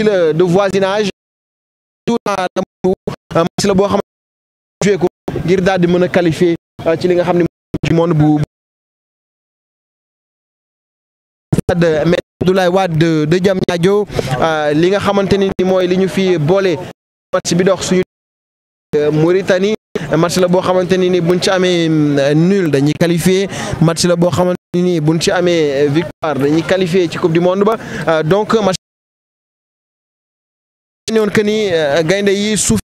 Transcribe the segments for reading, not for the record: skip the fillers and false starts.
de voisinage match la boo xam ne joué ko ngir daal di mën a qualifier ci li nga xam ne ci monde bu stade Me Abdoulaye Wade de Diamniadio li nga xamante ni mooy li ñu fi boole match bi dox suñu Mauritanie match la boo xamante ni buñ ci amee nul dañuy qualifié match la boo xamante ni buñ ci amee victoire dañuy qualifié ci coupe du monde ba donc match ñoon que ni gaynde yi suuf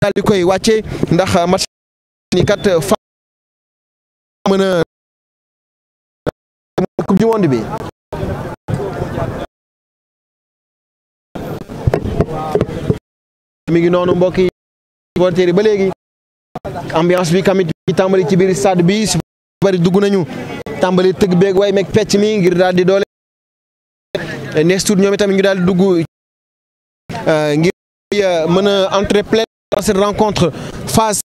daal di koy wàcce ndax match ni kat fa mën a coupe du monde bi mi ngi noonu mbokk yi supporters yi ba léegi ambiance bi kamit bi tàmbali ci biir stade bi su bari dugg nañu tàmbali tëgg beeg way meeg pecc mi ngir daal di doole nees tuut ñoom itamit ñu daal di dugg ngir mën a entrer plein dans cette rencontre face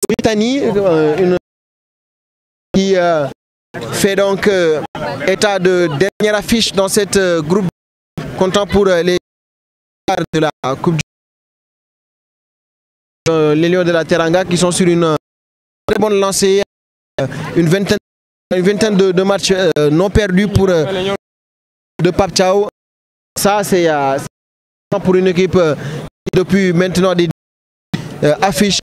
Mauritanie une qui fait donc état de dernière affiche dans cette groupe comptant pour les de la coupe les Lions de la Teranga qui sont sur une très bonne lancée, une vingtaine de matchs non perdus pour de Pape Thiaw. Ça c'est pour une équipe qui depuis maintenant des affiches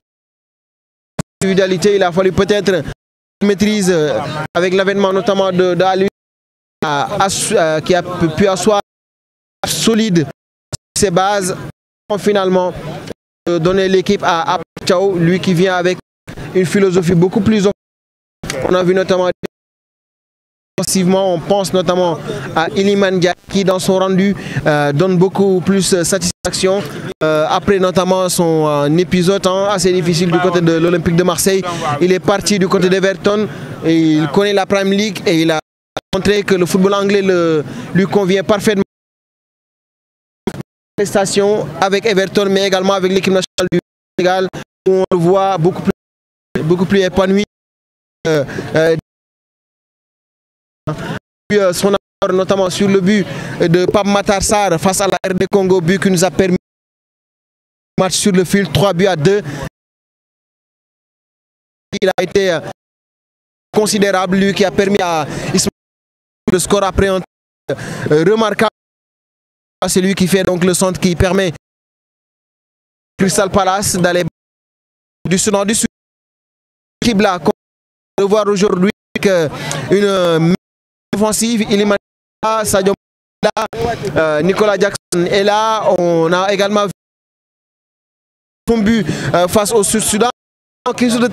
d'individualité. Il a fallu peut-être maîtrise avec l'avènement notamment de Ali qui a pu asseoir solide ses bases finalement donner l'équipe à Pape Thiaw, lui qui vient avec une philosophie beaucoup plus offensive. On a vu notamment offensivement, on pense notamment à Iliman Ndiaye qui dans son rendu donne beaucoup plus satisfaction après notamment son épisode assez difficile du côté de l'Olympique de Marseille. Il est parti du côté d'Everton et il connaît la Premier League et il a montré que le football anglais lui convient parfaitement. Avec Everton mais également avec l'équipe nationale du Sénégal où on le voit beaucoup plus épanoui. Son apport notamment sur le but de Pape Matar Sarr face à la RD Congo, but qui nous a permis le match sur le fil 3-2. Il a été considérable, lui qui a permis à Ismaël le score après un remarquable. C'est lui qui fait donc le centre qui permet Crystal Palace d'aller du sud. L'équipe là, on peut voir aujourd'hui une offensive. Iliman Sadio là, Nicolas Jackson est là. On a également vu son but face au Sud-Soudan. Qui de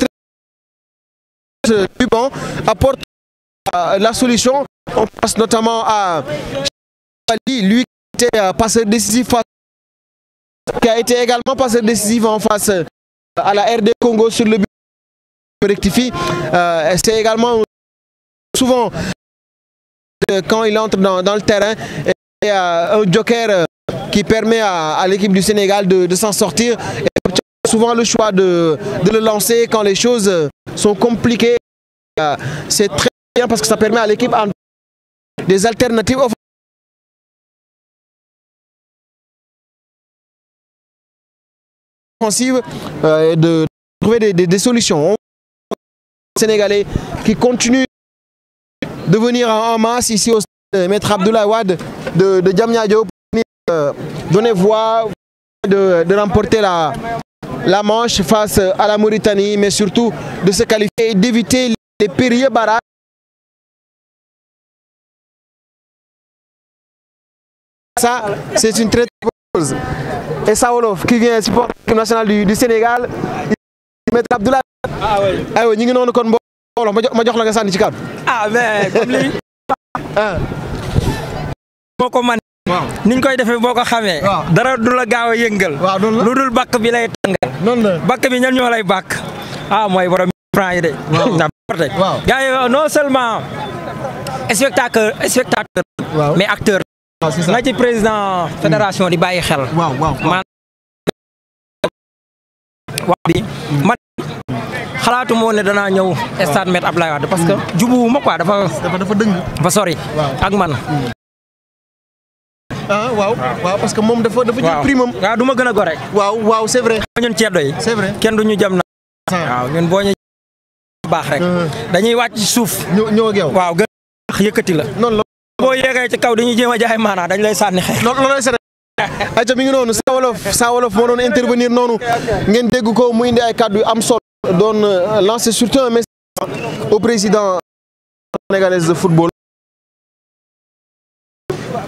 très bon apporte la solution. On passe notamment à lui passeur décisif qui a été également passeur décisif en face à la RD Congo sur le but rectifie. C'est également souvent quand il entre dans le terrain et un joker qui permet à l'équipe du Sénégal de s'en sortir. Et souvent le choix de le lancer quand les choses sont compliquées. C'est très bien parce que ça permet à l'équipe des alternatives offensive de trouver des solutions. Sénégalais qui continuent de venir en masse ici au Maître Abdoulaye Wade de Diamniadio pour donner voix de remporter la manche face à la Mauritanie, mais surtout de se qualifier et d'éviter les périlleux barrages. Ça, c'est une très bonne chose. Et Saolof qui vient supporter l'équipe nationale du Sénégal, Maître Abdoulaye. Ah oui. Aywa ñu ngi noonu kon mbooloo ma jox la nga sànni ci kàddu. Ah mais comme lii. boo ko man niñ koy defee boo ko xamee. dara du la gaaw a yëngal. lu dul bakk bi lay tàngal. noonu la bakk bi ñan ñoo lay bakk. ah mooy borom franc yi de. waaw gars yi non seulement spectateur mais acteur. na ci président fédération di bàyyi xel. man man xalaatu moo ne danaa ñëw stade Me Abdoulaye Wade parce que jubuwuma quoi dafa dëng dafa sori ak man ah waaw waaw parce que moom dafa jël prime am. waaw du ma gën a gore. waaw c'est vrai. ñun ceddo yi. c'est vrai kenn du ñu jam na. waaw ñun boo ñu baax rek. dañuy wàcc ci suuf. ñëw ak yow. waaw gën a yëkkati la. noonu la. boo yeegee ci kaw dañuy jéem a jaay maanaa dañ lay sànni xeex. loolu lay seet. ayca mi ngi noonu Saa Wolof moo doon intervenir noonu ngeen dégg ko mu indi ay kàddu yu am solo doon lancer surtout un message au président sénégalais de football.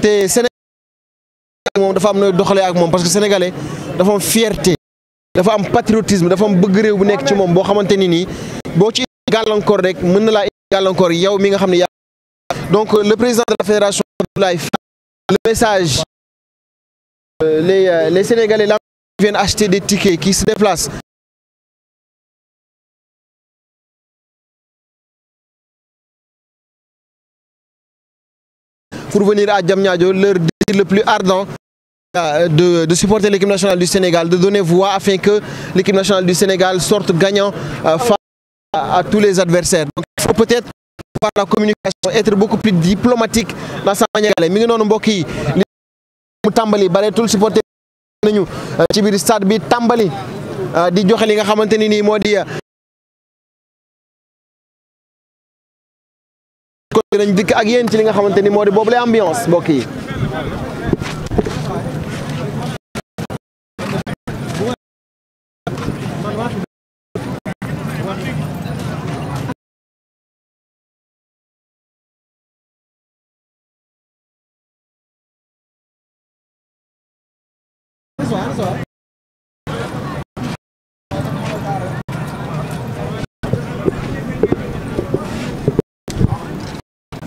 te Sénégal moom dafa am nooy doxalee ak moom parce que sénégalais dafa am fierté dafa am patriotisme dafa am bëgg réew bu nekk ci moom boo xamante ni nii boo ci gàllankoor rek mën na laa gàllankoor yow mi nga xam ne yaa donc le président de la fédération le message les Sénégalais là viennent acheter des tickets qui se déplacent pour venir à Diamniadio, leur désir le plus ardent de supporter l'équipe nationale du Sénégal, de donner voix afin que l'équipe nationale du Sénégal sorte gagnant face à tous les adversaires. Donc il faut peut-être voir la communication, être beaucoup plus diplomatique dans sa manière. Mi ngi noonu mbokk yi li mu tàmbali bareetul supporter nañu ci biir stade bi tàmbali di joxe li nga xamante ni nii moo di nañ dikk ak yéen ci li nga xamante ni moo di boobu la ambiance mbokk yi.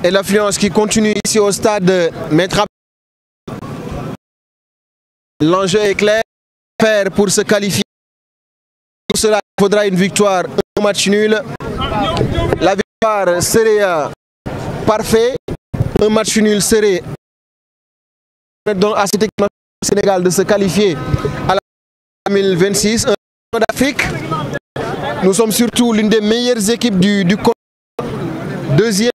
Et l'affluence qui continue ici au stade Maître. L'enjeu est clair, faire pour se qualifier. Pour cela, il faudra une victoire, un match nul. La victoire serait parfait, un match nul serait donc à cette équipe du Sénégal de se qualifier à la 2026, un championnat d'Afrique. Nous sommes surtout l'une des meilleures équipes du continent. Deuxième.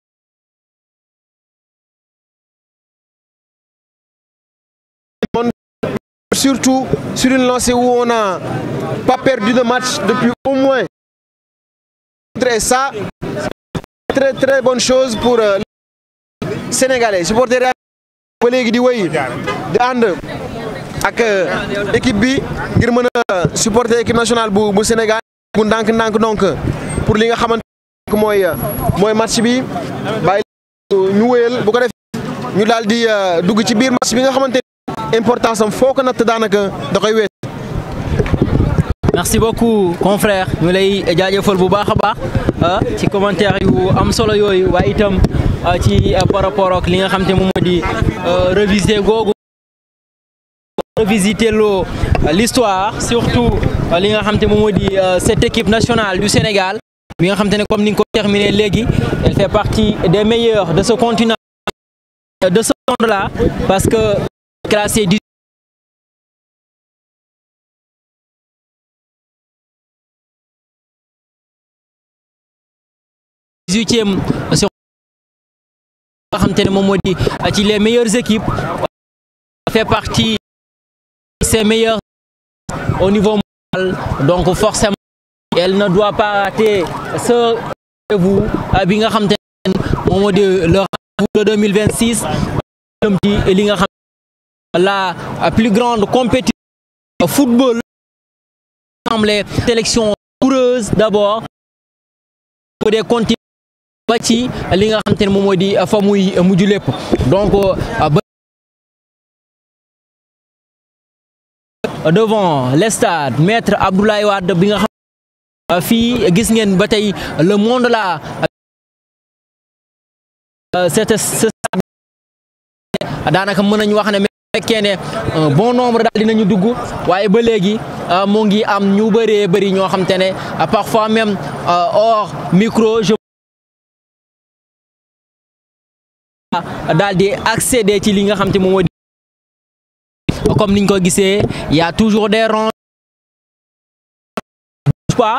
Surtout sur une lancée où on n'a pas perdu de match depuis au moins. Et ça, très très bonne chose pour les Sénégalais. Supporter ba léegi di wéy di ànd ak équipe bi ngir mën a supporter équipe nationale bu Sénégal bu ndànk-ndànk donc pour li nga xamante mooy match bi bàyyi ñu wéyal bu ko defee ñu daal di dugg ci biir match bi nga xamante importance am foo ko natt daanaka da koy wees. Merci beaucoup confrère ñu lay jaajëfal bu baax a baax ci commentaire yu am solo yooyu waaye itam ci par rapport ak li nga xam te moom moo di revisiter googu revisiter l'histoire surtout li nga xam te moom moo di cette équipe nationale du Sénégal bi nga xam te ne comme ni nga ko terminé léegi elle fait partie des meilleurs de ce continent de ce monde-là parce que classé 18e sur nga xam te ne moom moo di ci les meilleures équipes fait partie des meilleures au niveau mondial donc forcément elle ne doit pas rater ce rendez-vous bi nga xam te ne moom moo di le rendez-vous de 2026 ci li nga xam la plus grande compétition football les sélections coureuses d'abord des continents ba ci li nga xam te ne moom moo di fa muy mujj lépp donc devant les stades Maître Abdoulaye Wade bi nga xam fii gis ngeen ba tey le monde là ce stade daanaka mën nañu wax ne fekkee ne bon nombre daal dinañu dugg waaye ba léegi mu ngi am ñu bëree bëri ñoo xam te ne parfois même hors micro daal di accéder ci li nga xam te moom moo di comme niñ ko gisee y a toujours des rangs pas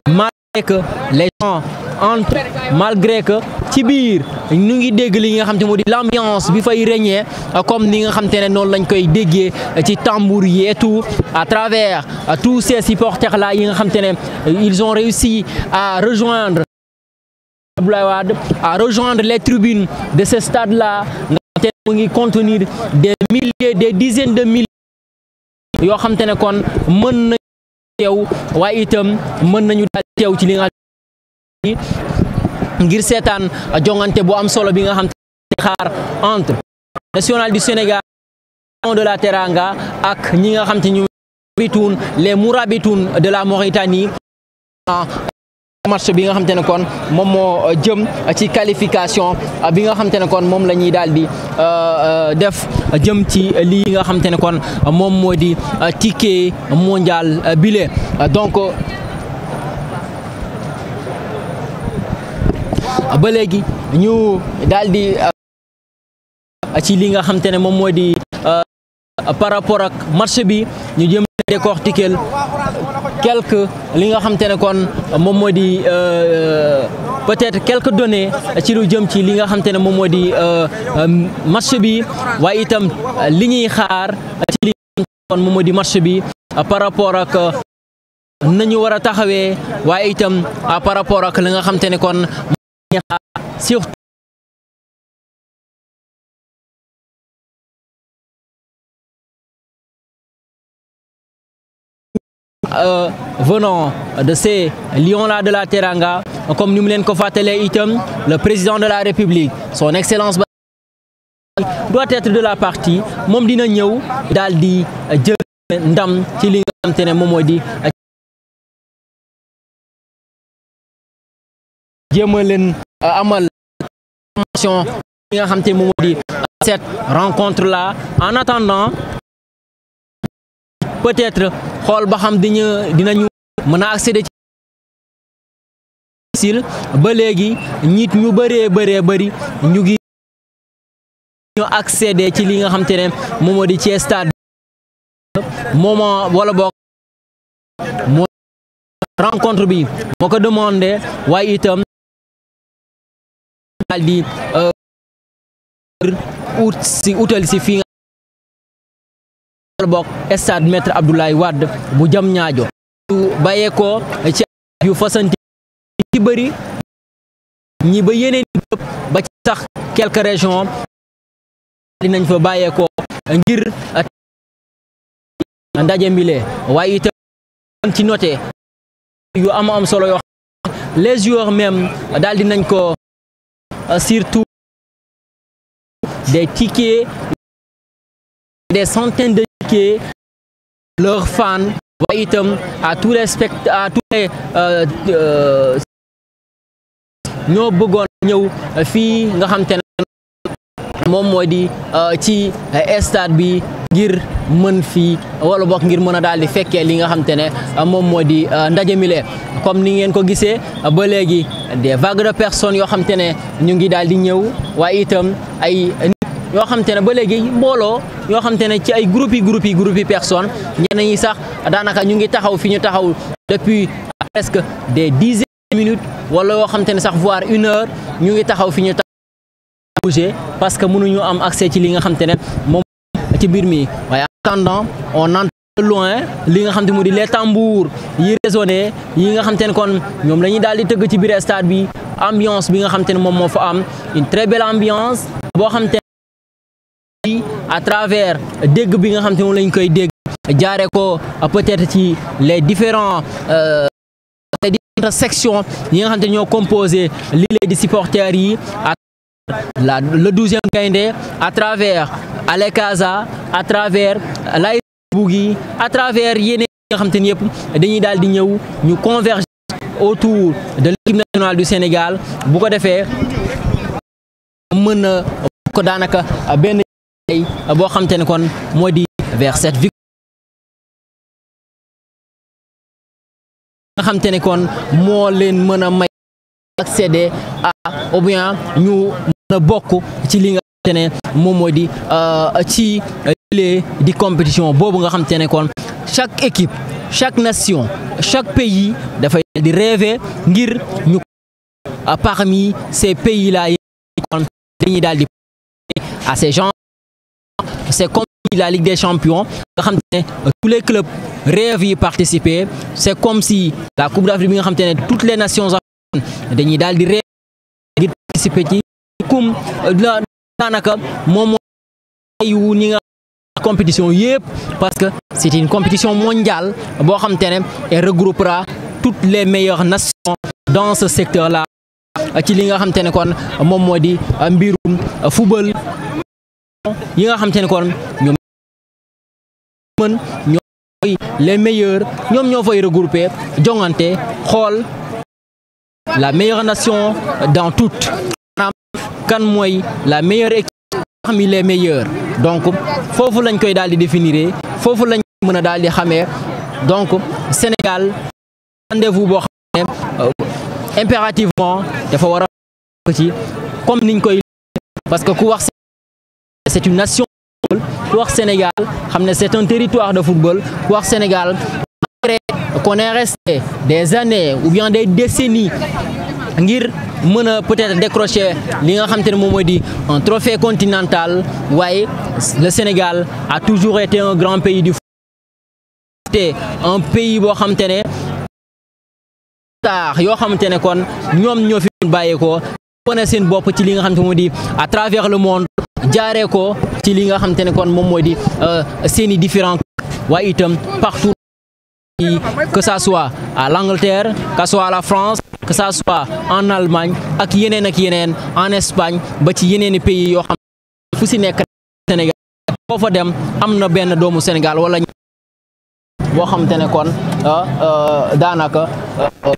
malgré que les gens entre malgré que ci biir ñu ngi dégg li nga xam te moo di l'ambiance bi fay régner comme ni nga xam te ne noonu lañ koy déggee ci tambour yi et tout à travers tous ces supporters là yi nga xam te ne ils ont réussi à rejoindre les tribunes de ce stade là nga xam te ne mu ngi contenir des milliers des dizaines de milliers yoo xam te ne kon mën nañu teew waaye itam mën nañu daal teew ci li nga ngir seetaan jongante bu am solo bi nga xam te xaar entre national du Sénégal de la Teranga ak ñi nga xam te ñu les Mourabitoun de la Mauritanie match bi nga xam te ne kon moom moo jëm ci qualification bi nga xam te ne kon moom la ñuy daal di def jëm ci lii nga xam te ne kon moom moo di ticket mondial bile donc ba léegi ñu daal di ci li nga xam te ne moom moo di par rapport ak match bi ñu jëm décortiquer quelques li nga xam te ne kon moom moo di peut-être quelques données ci lu jëm ci li nga xam te ne moom moo di match bi waaye itam li ñuy xaar ci li nga xam te ne kon moom moo di match bi par rapport ak nañu war a taxawee waaye itam par rapport ak li nga xam te ne kon surtout venant de ces lions-là de la Teranga, comme nous l'avons constaté itam, le président de la République, son excellence doit être de la partie. Mom dina ñew daldi jël ndam ci li nga xamantene mom modi jéema leen amal formation li nga xamantene mom modi cette rencontre là en attendant peut-être xool ba xam dinañu mën a accéder ci ba léegi nit ñu bëree bëri ñu ngi accéder ci li nga xam te ne moom moo di ci stade moment wala boog moo rencontre bi moo ko demandé waaye itam daal di utal si fii bok stade Maître Abdoulaye Wade bu Diamniadio bàyyee ko ci yu fasanti ci bëri ñi ba yeneen ba ci sax quelques régions dinañ fa bàyyee ko ngir ndaje mbile waaye itam ci noté yu am solo yoo les joueurs même daal dinañ ko surtout des tickets des centaines de tickets leurs fans waaye itam à tous les ñoo bëggoon ñëw fii nga xam te ne moom moo di ci stade bi ngir mën fii wala bokk ngir mën a daal di fekkee li nga xam te ne moom moo di ndaje mi lee comme ni ngeen ko gisee ba léegi des vagues de personnes yoo xam te ne ñu ngi daal di ñëw waaye itam ay yoo xam te ne ba léegi mbooloo yoo xam te ne ci ay groupe yi personnes ñenn ñi sax daanaka ñu ngi taxaw fi ñu taxaw depuis presque des dizaines de minutes wala yoo xam te ne sax voire une heure ñu ngi taxaw fi ñu taxaw bouger parce que mënuñu am accès ci li nga xam te ne moom ci biir mi waaye en attendant on entend loin li nga xam te mu di les tambours yi résonné yi nga xam te ne kon ñoom la ñuy daal di tëgg ci biir stade bi ambiance bi nga xam te ne moom moo fa am une très belle ambiance boo xam te à travers dégg bi nga xam te moom lañ koy dégg jaare ko peut-être ci les différentes sections yi nga xam te ñoo composé lii di supporters yi le 12e Gaïndé à travers Alekaza à travers l'AS Bougui à travers yeneen yi nga xam te ne yëpp dañuy daal di ñëw ñu converger autour de l'équipe nationale du Sénégal bu ko defee mën na ko daanaka benn boo xam te ne kon moo di vers cette victoire nga xam te ne kon moo leen mën a may accéder à ou bien ñu mën a bokk ci li nga xam te ne moom moo di ci di compétition boobu nga xam te ne kon chaque équipe chaque nation chaque pays dafay di rêver ngir ñu parmi ces pays-là dañuy daal di à ces gens. C'est comme la Ligue des Champions, tous les clubs rêvent y participer. C'est comme si la Coupe d'Afrique, toutes les nations africaines dañuy daal di rêver di participer ci comme daanaka moom yu ñi nga compétition yépp parce que c'est une compétition mondiale boo xam te ne et regroupera toutes les meilleures nations dans ce secteur-là ci li nga xam te ne kon moom moo di mbirum football yi nga xam te ne kon ñoom les meilleurs ñoom ñoo fay regrouper jongante xool la meilleure nation dans toutes kan mooy la meilleure équipe parmi les meilleurs donc foofu lañ koy daal di définir foofu lañ mën a daal di xamee donc Sénégal rendez-vous boo xam ne impérativement dafa war a ci comme niñ koy parce que ku wax c'est une nation de football ku wax Sénégal xam ne c'est un territoire de football ku wax Sénégal malgré qu'on est resté des années ou bien des décennies ngir mën a peut-être décrocher li nga xam te ne moom mooy di un trophée continental waaye le Sénégal a toujours été un grand pays du football un pays boo xam te ne star yoo xamante ne kon ñoom ñoo fi bàyyeekoo wane seen bopp ci li nga xam te ne moo di à travers le monde jaaree ko ci li nga xamante ne kon moom mooy di seeni différents waaye itam partout que ça soit à l'Angleterre que ça soit à la France que ça soit en Allemagne ak yeneen en Espagne ba ci yeneeni pays yoo xam fu si nekk Sénégal boo fa dem am na benn doomu Sénégal wala boo xamante ne kon daanaka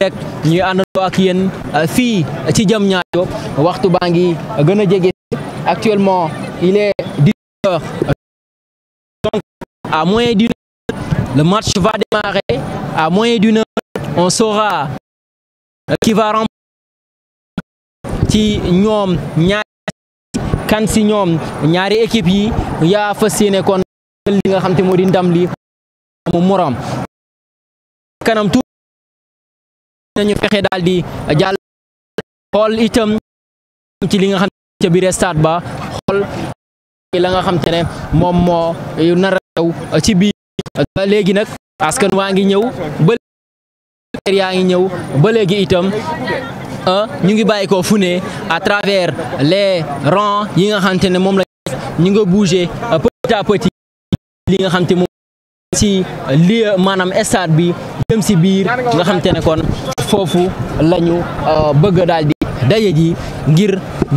rek ñuy àndandoo ak yéen fii ci Diamniadio waxtu baa ngi gën a jege actuellement il est 10h donc à moins d'une heure le match va démarrer à moins d'une heure on saura qui va remporter ci ñoom ñaari kan si ñoom ñaari équipe yi yaa fas yéene kon li nga xam te moo di ndam li mu morom kanam tuuti nañu fexe daal di jàll xool itam ci li nga xam ca biir stade ba xool la nga xam te ne moom moo nar a xew ci biir léegi nag askan waa ngi ñëw ba yaa ngi ñëw ba léegi itam ñu ngi bàyyi ko fu ne à travers les rangs yi nga xamante ne moom la ñu nga bouger petit à petit li nga xamante moom ci li maanaam stade bi jëm ci biir nga xamante ne kon foofu lañu bëgg daal di daje ji ngir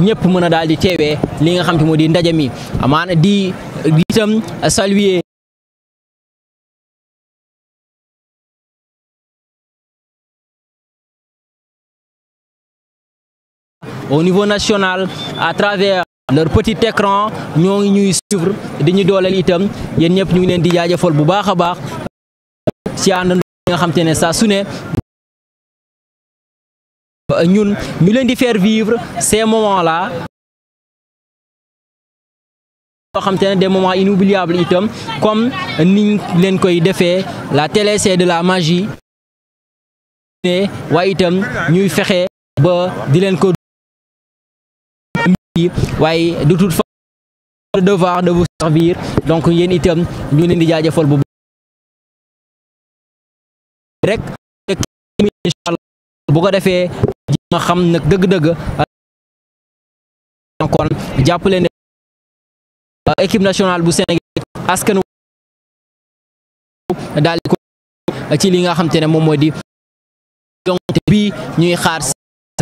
ñëpp mën a daal di teewee li nga xamante moo di ndaje mi amaana di itam saluer au niveau national à travers leur petit écran ñoo ngi ñuy suivre di ñu dooleel itam yéen ñëpp ñu ngi leen di jaajëfal bu baax a baax ci àndandoo nga xam te ne saa su ne ñun ñu leen di faire vivre ces moments-là yoo xam te ne des moments inoubliables itam comme niñ leen koy defee la télé c'est de la magie ne waaye itam ñuy fexe ba di leen ko waaye de toute façon le devoir de vous servir donc yéen itam ñu leen di jaajëfal bu rek inshallah bu ko defee ma xam nag dëgg-dëgg kon jàppale ne équipe nationale bu Sénégal askan daal di ko ci li nga xam te ne moom moo di jongante bi ñuy xaar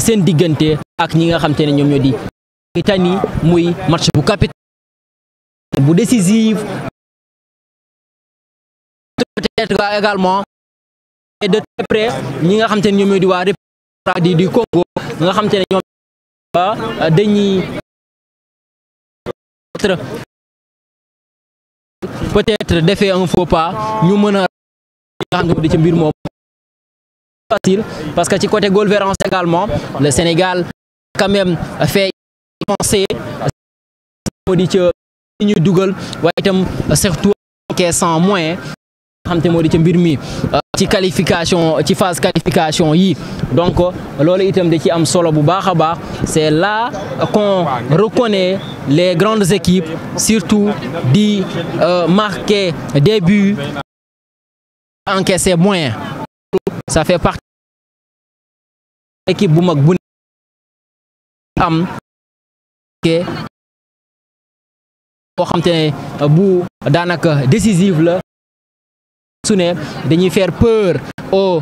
seen diggante ak ñi nga xam te ne ñoom ñoo di Italie muy match bu capital bu décisif peut-être également et de très près ñi nga xam te ne ñoom ñoo di waa République du Congo nga xam te ne ñoom dañuy peut-être defee un faux pas ñu mën a nga xam ne di ci mbir moom facile parce que ci côté goal-différence également le Sénégal quand même fait penser moo di ca ñuy dugal waaye itam surtout sans moyen xam te moo di ca mbir mi ci qualification ci phase qualification yi donc loolu itam da ci am solo bu baax a baax c'est là qu'on reconnaît les grandes équipes surtout di marquer des buts encaisser moins ça fait partie équipe bu mag bu am boo xam te ne bu daanaka décisive la su ne dañuy faire peur au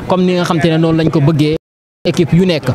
comme ni nga xam te ne noonu lañ ko bëggee équipe yu nekk